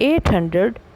800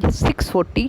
640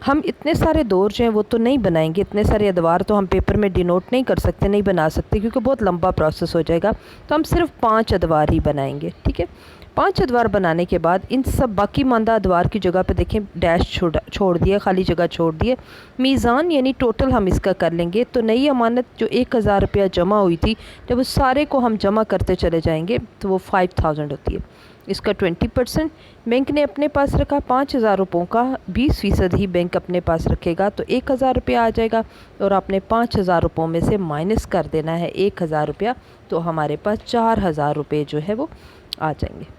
ہم اتنے سارے دور جو ہیں وہ تو نہیں بنائیں گے، اتنے سارے ادوار تو ہم پیپر میں ڈینوٹ نہیں کر سکتے، نہیں بنا سکتے، کیونکہ بہت لمبا پروسیس ہو جائے گا۔ تو ہم صرف 5 ادوار ہی بنائیں گے، ٹھیک ہے۔ 5 ادوار بنانے کے بعد ان سب باقی ماندہ ادوار کی جگہ پہ دیکھیں ڈیش چھوڑ دیے، خالی جگہ چھوڑ دیے۔ میزان یعنی ٹوٹل ہم اس کا کر لیں گے، تو نئی امانت جو 1000 روپیہ جمع ہوئی تھی، جب اس سارے کو ہم جمع کرتے چلے جائیں گے تو وہ 5000 ہوتی ہے۔ اس کا 20% بینک نے اپنے پاس رکھا، 5000 روپوں کا 20% ہی بینک اپنے پاس رکھے گا، تو 1000 روپیہ آ جائے گا، اور آپ نے 5000 روپوں میں سے مائنس کر دینا ہے 1000 روپیہ، تو ہمارے پاس 4000 روپے جو ہے وہ آ جائیں گے۔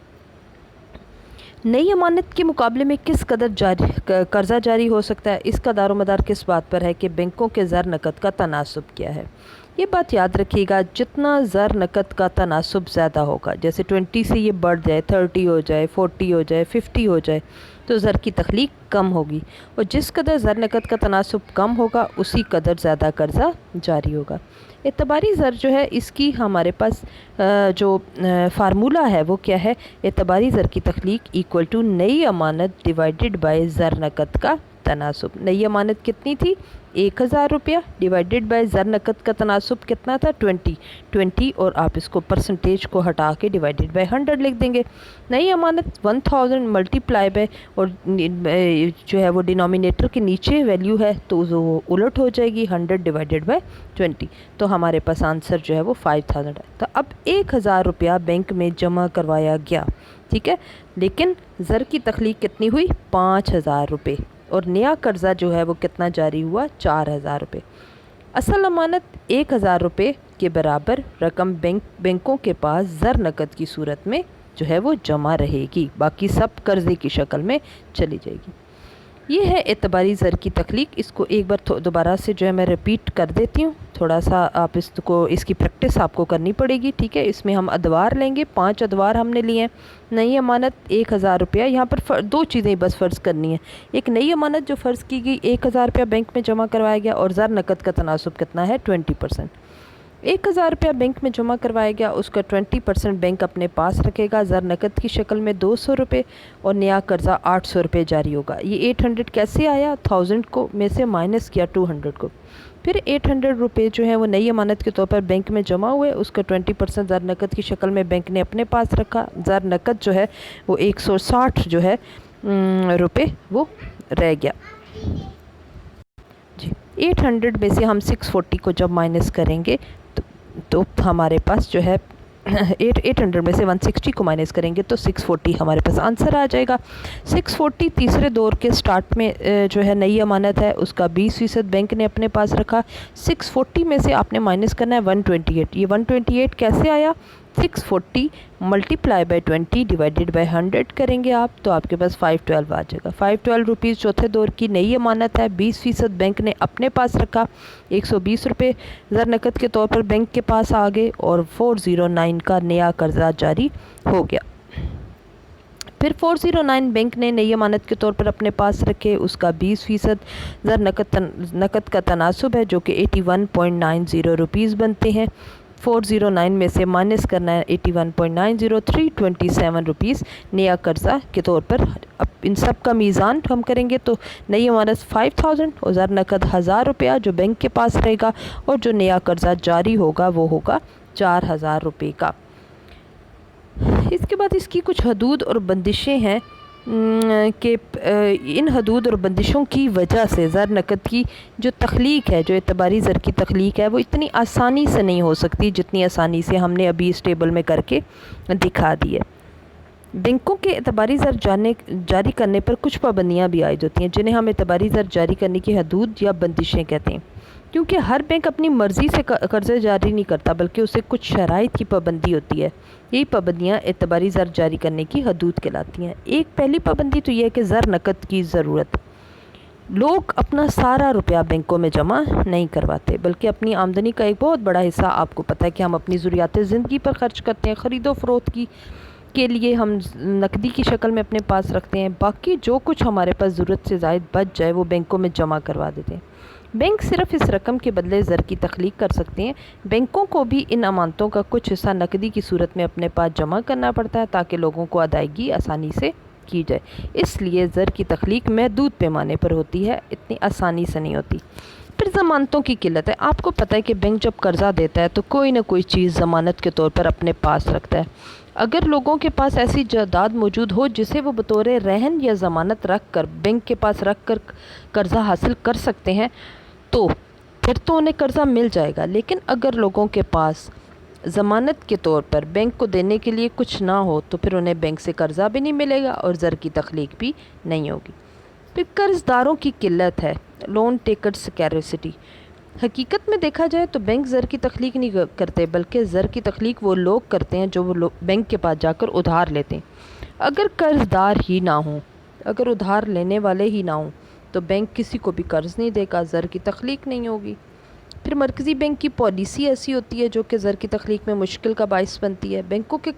نئی امانت کے مقابلے میں کس قدر قرضہ جاری ہو سکتا ہے؟ اس کا دار و مدار کس بات پر ہے کہ بینکوں کے زر نقد کا تناسب کیا ہے۔ یہ بات یاد رکھیے گا، جتنا زر نقد کا تناسب زیادہ ہوگا، جیسے 20 سے یہ بڑھ جائے، 30 ہو جائے، 40 ہو جائے، 50 ہو جائے، تو زر کی تخلیق کم ہوگی، اور جس قدر زر نقد کا تناسب کم ہوگا اسی قدر زیادہ قرضہ جاری ہوگا۔ اعتباری زر جو ہے، اس کی ہمارے پاس جو فارمولہ ہے وہ کیا ہے؟ اعتباری زر کی تخلیق ایکول ٹو نئی امانت ڈیوائیڈڈ بائی زر نقد کا تناسب۔ نئی امانت کتنی تھی؟ 1000 روپیہ ڈیوائیڈڈ بائی زر نقد کا تناسب کتنا تھا؟ 20، اور آپ اس کو پرسنٹیج کو ہٹا کے ڈیوائیڈڈ بائی 100 لکھ دیں گے۔ نئی امانت 1000 ملٹیپلائی بائی، اور جو ہے وہ ڈینومینیٹر کے نیچے ویلیو ہے تو وہ الٹ ہو جائے گی، 100 ڈیوائیڈڈ بائی 20، تو ہمارے پاس آنسر جو ہے وہ 5000 ہے۔ تو اب 1000 روپیہ بینک میں جمع کروایا گیا، ٹھیک ہے، لیکن زر کی تخلیق کتنی ہوئی؟ 5000 روپے، اور نیا قرضہ جو ہے وہ کتنا جاری ہوا؟ 4000 روپے۔ اصل امانت 1000 روپے کے برابر رقم بینکوں کے پاس زر نقد کی صورت میں جو ہے وہ جمع رہے گی، باقی سب قرضے کی شکل میں چلی جائے گی۔ یہ ہے اعتباری زر کی تخلیق۔ اس کو ایک بار دوبارہ سے جو ہے میں ریپیٹ کر دیتی ہوں، تھوڑا سا آپ اس کی پریکٹس آپ کو کرنی پڑے گی، ٹھیک ہے۔ اس میں ہم ادوار لیں گے، 5 ادوار ہم نے لیے ہیں۔ نئی امانت 1000 روپیہ، یہاں پر 2 چیزیں بس فرض کرنی ہیں۔ ایک نئی امانت جو فرض کی گئی 1000 روپیہ بینک میں جمع کروایا گیا، اور زر نقد کا تناسب کتنا ہے؟ 20%۔ 1000 روپیہ بینک میں جمع کروایا گیا، اس کا 20% بینک اپنے پاس رکھے گا زر نقد کی شکل میں 200 روپے، اور نیا قرضہ 800 روپے جاری ہوگا۔ یہ 800 کیسے آیا؟ 1000 کو میں سے مائنس کیا 200 کو، پھر 800 روپے جو ہیں وہ نئی امانت کے طور پر بینک میں جمع ہوئے، اس کا 20% زر نقد کی شکل میں بینک نے اپنے پاس رکھا، زر نقد جو ہے وہ 160 جو ہے روپے وہ رہ گیا جی۔ 800 میں سے ہم 640 کو جب مائنس کریں گے تو ہمارے پاس جو ہے 800 میں سے 160 کو مائنس کریں گے تو 640 ہمارے پاس آنسر آ جائے گا۔ 640 تیسرے دور کے سٹارٹ میں جو ہے نئی امانت ہے، اس کا 20% بینک نے اپنے پاس رکھا۔ 640 میں سے آپ نے مائنس کرنا ہے 128۔ یہ 128 کیسے آیا؟ 640 ملٹیپلائی بائی 20 ڈیوائیڈڈ بائی 100 کریں گے آپ، تو آپ کے پاس 512 آ جائے گا۔ 512 روپیز چوتھے دور کی نئی امانت ہے، 20% بینک نے اپنے پاس رکھا، 120 روپے زر نقد کے طور پر بینک کے پاس آ گئے، اور 409 کا نیا قرضہ جاری ہو گیا۔ پھر 409 بینک نے نئی امانت کے طور پر اپنے پاس رکھے، اس کا 20% زر نقد کا تناسب ہے، جو کہ 81.90 روپیز بنتے ہیں۔ 409 میں سے مائنس کرنا ہے 81.90، 327 روپیز نیا قرضہ کے طور پر۔ اب ان سب کا میزان ہم کریں گے تو نئی امانت 5000 اور زر نقد 1000 روپیہ جو بینک کے پاس رہے گا، اور جو نیا قرضہ جاری ہوگا وہ ہوگا 4000 روپے کا۔ اس کے بعد اس کی کچھ حدود اور بندشیں ہیں کہ ان حدود اور بندشوں کی وجہ سے زر نقد کی جو تخلیق ہے، جو اعتباری زر کی تخلیق ہے، وہ اتنی آسانی سے نہیں ہو سکتی جتنی آسانی سے ہم نے ابھی اس ٹیبل میں کر کے دکھا دی ہے۔ بینکوں کے اعتباری زر جاری کرنے پر کچھ پابندیاں بھی عائد ہوتی ہیں، جنہیں ہم اعتباری زر جاری کرنے کی حدود یا بندشیں کہتے ہیں، کیونکہ ہر بینک اپنی مرضی سے قرضے جاری نہیں کرتا، بلکہ اسے کچھ شرائط کی پابندی ہوتی ہے۔ یہی پابندیاں اعتباری زر جاری کرنے کی حدود کہلاتی ہیں۔ ایک پہلی پابندی تو یہ ہے کہ زر نقد کی ضرورت۔ لوگ اپنا سارا روپیہ بینکوں میں جمع نہیں کرواتے، بلکہ اپنی آمدنی کا ایک بہت بڑا حصہ، آپ کو پتہ ہے کہ ہم اپنی ضروریات زندگی پر خرچ کرتے ہیں، خرید و فروخت کے لیے ہم نقدی کی شکل میں اپنے پاس رکھتے ہیں، باقی جو کچھ ہمارے پاس ضرورت سے زائد بچ جائے وہ بینکوں میں جمع کروا دیتے ہیں۔ بینک صرف اس رقم کے بدلے زر کی تخلیق کر سکتے ہیں۔ بینکوں کو بھی ان امانتوں کا کچھ حصہ نقدی کی صورت میں اپنے پاس جمع کرنا پڑتا ہے تاکہ لوگوں کو ادائیگی آسانی سے کی جائے، اس لیے زر کی تخلیق محدود پیمانے پر ہوتی ہے، اتنی آسانی سے نہیں ہوتی۔ پھر ضمانتوں کی قلت ہے۔ آپ کو پتہ ہے کہ بینک جب قرضہ دیتا ہے تو کوئی نہ کوئی چیز ضمانت کے طور پر اپنے پاس رکھتا ہے۔ اگر لوگوں کے پاس ایسی جائیداد موجود ہو جسے وہ بطور رہن یا ضمانت رکھ کر بینک کے پاس رکھ کر قرضہ حاصل کر سکتے ہیں تو پھر تو انہیں قرضہ مل جائے گا، لیکن اگر لوگوں کے پاس ضمانت کے طور پر بینک کو دینے کے لیے کچھ نہ ہو تو پھر انہیں بینک سے قرضہ بھی نہیں ملے گا اور زر کی تخلیق بھی نہیں ہوگی۔ پھر قرض داروں کی قلت ہے، لون ٹیکر سکیورٹی۔ حقیقت میں دیکھا جائے تو بینک زر کی تخلیق نہیں کرتے، بلکہ زر کی تخلیق وہ لوگ کرتے ہیں جو وہ بینک کے پاس جا کر ادھار لیتے ہیں۔ اگر قرض دار ہی نہ ہوں، اگر ادھار لینے والے ہی نہ ہوں تو بینک کسی کو بھی قرض نہیں دے گا، زر کی تخلیق نہیں ہوگی۔ پھر مرکزی بینک کی پالیسی ایسی ہوتی ہے جو کہ زر کی تخلیق میں مشکل کا باعث بنتی ہے۔ بینکوں کے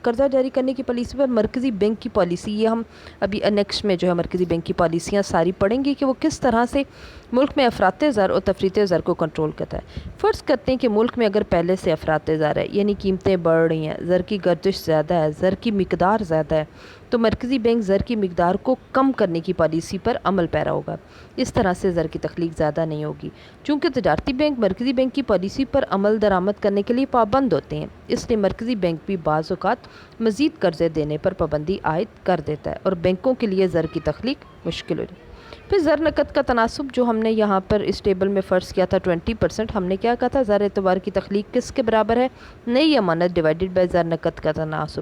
قرضہ جاری کرنے کی پالیسی پر مرکزی بینک کی پالیسی، یہ ہم ابھی انیکس میں جو ہے مرکزی بینک کی پالیسیاں ساری پڑھیں گے کہ وہ کس طرح سے ملک میں افراط زر اور تفریط زر کو کنٹرول کرتا ہے۔ فرض کرتے ہیں کہ ملک میں اگر پہلے سے افراط زر ہے، یعنی قیمتیں بڑھ رہی ہیں، زر کی گردش زیادہ ہے، زر کی مقدار زیادہ ہے، تو مرکزی بینک زر کی مقدار کو کم کرنے کی پالیسی پر عمل پیرا ہوگا۔ اس طرح سے زر کی تخلیق زیادہ نہیں ہوگی۔ چونکہ تجارتی بینک مرکزی بینک کی پالیسی پر عمل درآمد کرنے کے لیے پابند ہوتے ہیں، اس لیے مرکزی بینک بھی بعض اوقات مزید قرضے دینے پر پابندی عائد کر دیتا ہے اور بینکوں کے لیے زر کی تخلیق مشکل ہو جائے۔ پھر زر نقد کا تناسب جو ہم نے یہاں پر اس ٹیبل میں فرض کیا تھا 20%، ہم نے کیا کہا تھا؟ زر اعتبار کی تخلیق کس کے برابر ہے؟ نئی امانت ڈیوائیڈڈ بائی زر نقد کا تناسب۔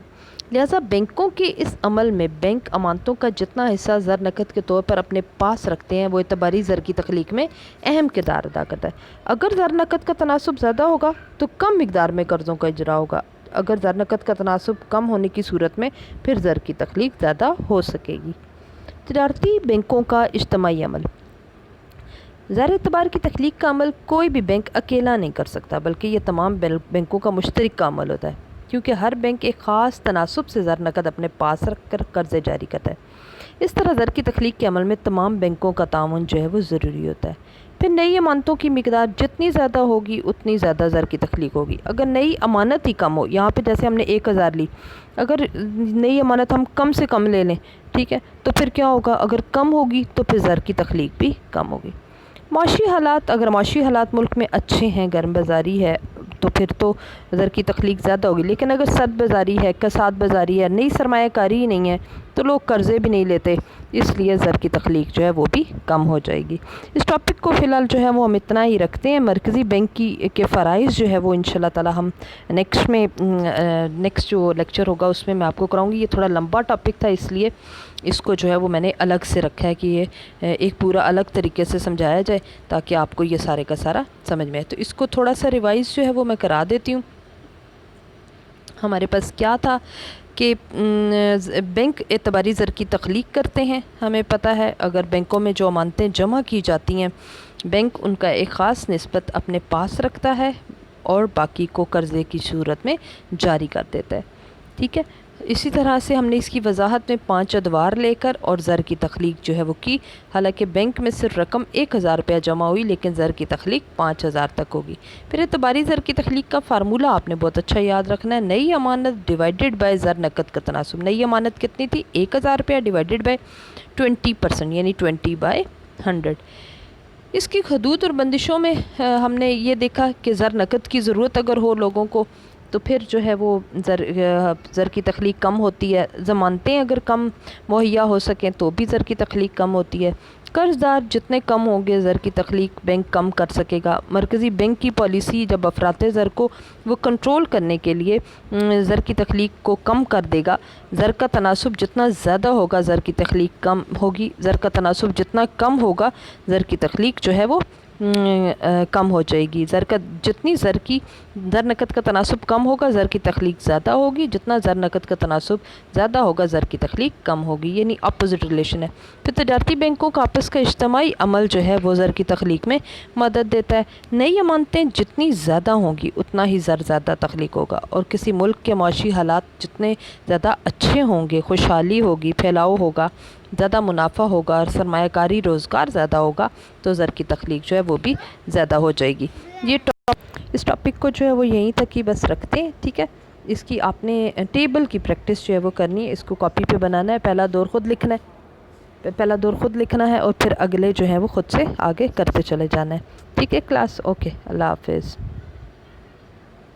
لہٰذا بینکوں کے اس عمل میں بینک امانتوں کا جتنا حصہ زر نقد کے طور پر اپنے پاس رکھتے ہیں وہ اعتباری زر کی تخلیق میں اہم کردار ادا کرتا ہے۔ اگر زر نقد کا تناسب زیادہ ہوگا تو کم مقدار میں قرضوں کا اجرا ہوگا، اگر زر نقد کا تناسب کم ہونے کی صورت میں پھر زر کی تخلیق زیادہ ہو سکے گی۔ تجارتی بینکوں کا اجتماعی عمل۔ زر اعتبار کی تخلیق کا عمل کوئی بھی بینک اکیلا نہیں کر سکتا، بلکہ یہ تمام بینکوں کا مشترک کا عمل ہوتا ہے، کیونکہ ہر بینک ایک خاص تناسب سے زر نقد اپنے پاس رکھ کر قرضے جاری کرتا ہے۔ اس طرح زر کی تخلیق کے عمل میں تمام بینکوں کا تعاون جو ہے وہ ضروری ہوتا ہے۔ پھر نئی امانتوں کی مقدار جتنی زیادہ ہوگی اتنی زیادہ زر کی تخلیق ہوگی۔ اگر نئی امانت ہی کم ہو، یہاں پہ جیسے ہم نے 1000 لی، اگر نئی امانت ہم کم سے کم لے لیں، ٹھیک ہے، تو پھر کیا ہوگا؟ اگر کم ہوگی تو پھر زر کی تخلیق بھی کم ہوگی۔ معاشی حالات، اگر معاشی حالات ملک میں اچھے ہیں، گرم بازاری ہے، تو پھر تو زر کی تخلیق زیادہ ہوگی، لیکن اگر سرد بازاری ہے، کساد بازاری ہے، نئی سرمایہ کاری ہی نہیں ہے تو لوگ قرضے بھی نہیں لیتے، اس لیے زر کی تخلیق جو ہے وہ بھی کم ہو جائے گی۔ اس ٹاپک کو فی الحال جو ہے وہ ہم اتنا ہی رکھتے ہیں۔ مرکزی بینک کے فرائض جو ہے وہ انشاءاللہ تعالی ہم نیکسٹ جو لیکچر ہوگا اس میں آپ کو کراؤں گی۔ یہ تھوڑا لمبا ٹاپک تھا، اس لیے اس کو جو ہے وہ میں نے الگ سے رکھا ہے کہ یہ ایک پورا الگ طریقے سے سمجھایا جائے تاکہ آپ کو یہ سارے کا سارا سمجھ میں آئے۔ تو اس کو تھوڑا سا ریوائز جو ہے وہ میں کرا دیتی ہوں۔ ہمارے پاس کیا تھا کہ بینک اعتباری زر کی تخلیق کرتے ہیں، ہمیں پتہ ہے اگر بینکوں میں جو امانتیں جمع کی جاتی ہیں بینک ان کا ایک خاص نسبت اپنے پاس رکھتا ہے اور باقی کو قرضے کی صورت میں جاری کر دیتا ہے، ٹھیک ہے۔ اسی طرح سے ہم نے اس کی وضاحت میں 5 ادوار لے کر اور زر کی تخلیق جو ہے وہ کی، حالانکہ بینک میں صرف رقم 1000 روپیہ جمع ہوئی لیکن زر کی تخلیق 5000 تک ہوگی۔ پھر اعتباری زر کی تخلیق کا فارمولہ آپ نے بہت اچھا یاد رکھنا ہے، نئی امانت ڈیوائیڈڈ بائی زر نقد کا تناسب۔ نئی امانت کتنی تھی؟ 1000 روپیہ ڈیوائیڈڈ بائی 20%، یعنی 20/100۔ اس کی حدود اور بندشوں میں ہم نے یہ دیکھا کہ زر نقد کی ضرورت اگر ہو لوگوں کو تو پھر جو ہے وہ زر کی تخلیق کم ہوتی ہے، ضمانتیں اگر کم مہیا ہو سکیں تو بھی زر کی تخلیق کم ہوتی ہے۔ قرض دار جتنے کم ہوں گے زر کی تخلیق بینک کم کر سکے گا۔ مرکزی بینک کی پالیسی جب افراط زر کو وہ کنٹرول کرنے کے لیے زر کی تخلیق کو کم کر دے گا، زر کا تناسب جتنا زیادہ ہوگا زر کی تخلیق کم ہوگی، زر کا تناسب جتنا کم ہوگا زر کی تخلیق جو ہے وہ کم ہو جائے گی۔ جتنی زر نقد کا تناسب کم ہوگا زر کی تخلیق زیادہ ہوگی، جتنا زر نقد کا تناسب زیادہ ہوگا زر کی تخلیق کم ہوگی، یعنی اپوزٹ ریلیشن ہے۔ پھر تجارتی بینکوں کا آپس کا اجتماعی عمل جو ہے وہ زر کی تخلیق میں مدد دیتا ہے۔ نئی امانتیں جتنی زیادہ ہوں گی اتنا ہی زر زیادہ تخلیق ہوگا، اور کسی ملک کے معاشی حالات جتنے زیادہ اچھے ہوں گے، خوشحالی ہوگی، پھیلاؤ ہوگا، زیادہ منافع ہوگا اور سرمایہ کاری روزگار زیادہ ہوگا تو زر کی تخلیق جو ہے وہ بھی زیادہ ہو جائے گی۔ اس ٹاپک کو جو ہے وہ یہیں تک ہی بس رکھتے ہیں، ٹھیک ہے۔ اس کی آپ نے ٹیبل کی پریکٹس جو ہے وہ کرنی ہے. اس کو کاپی پہ بنانا ہے. پہلا دور خود لکھنا ہے اور پھر اگلے جو ہیں وہ خود سے آگے کرتے چلے جانا ہے. ٹھیک ہے کلاس؟ اوکے، اللہ حافظ.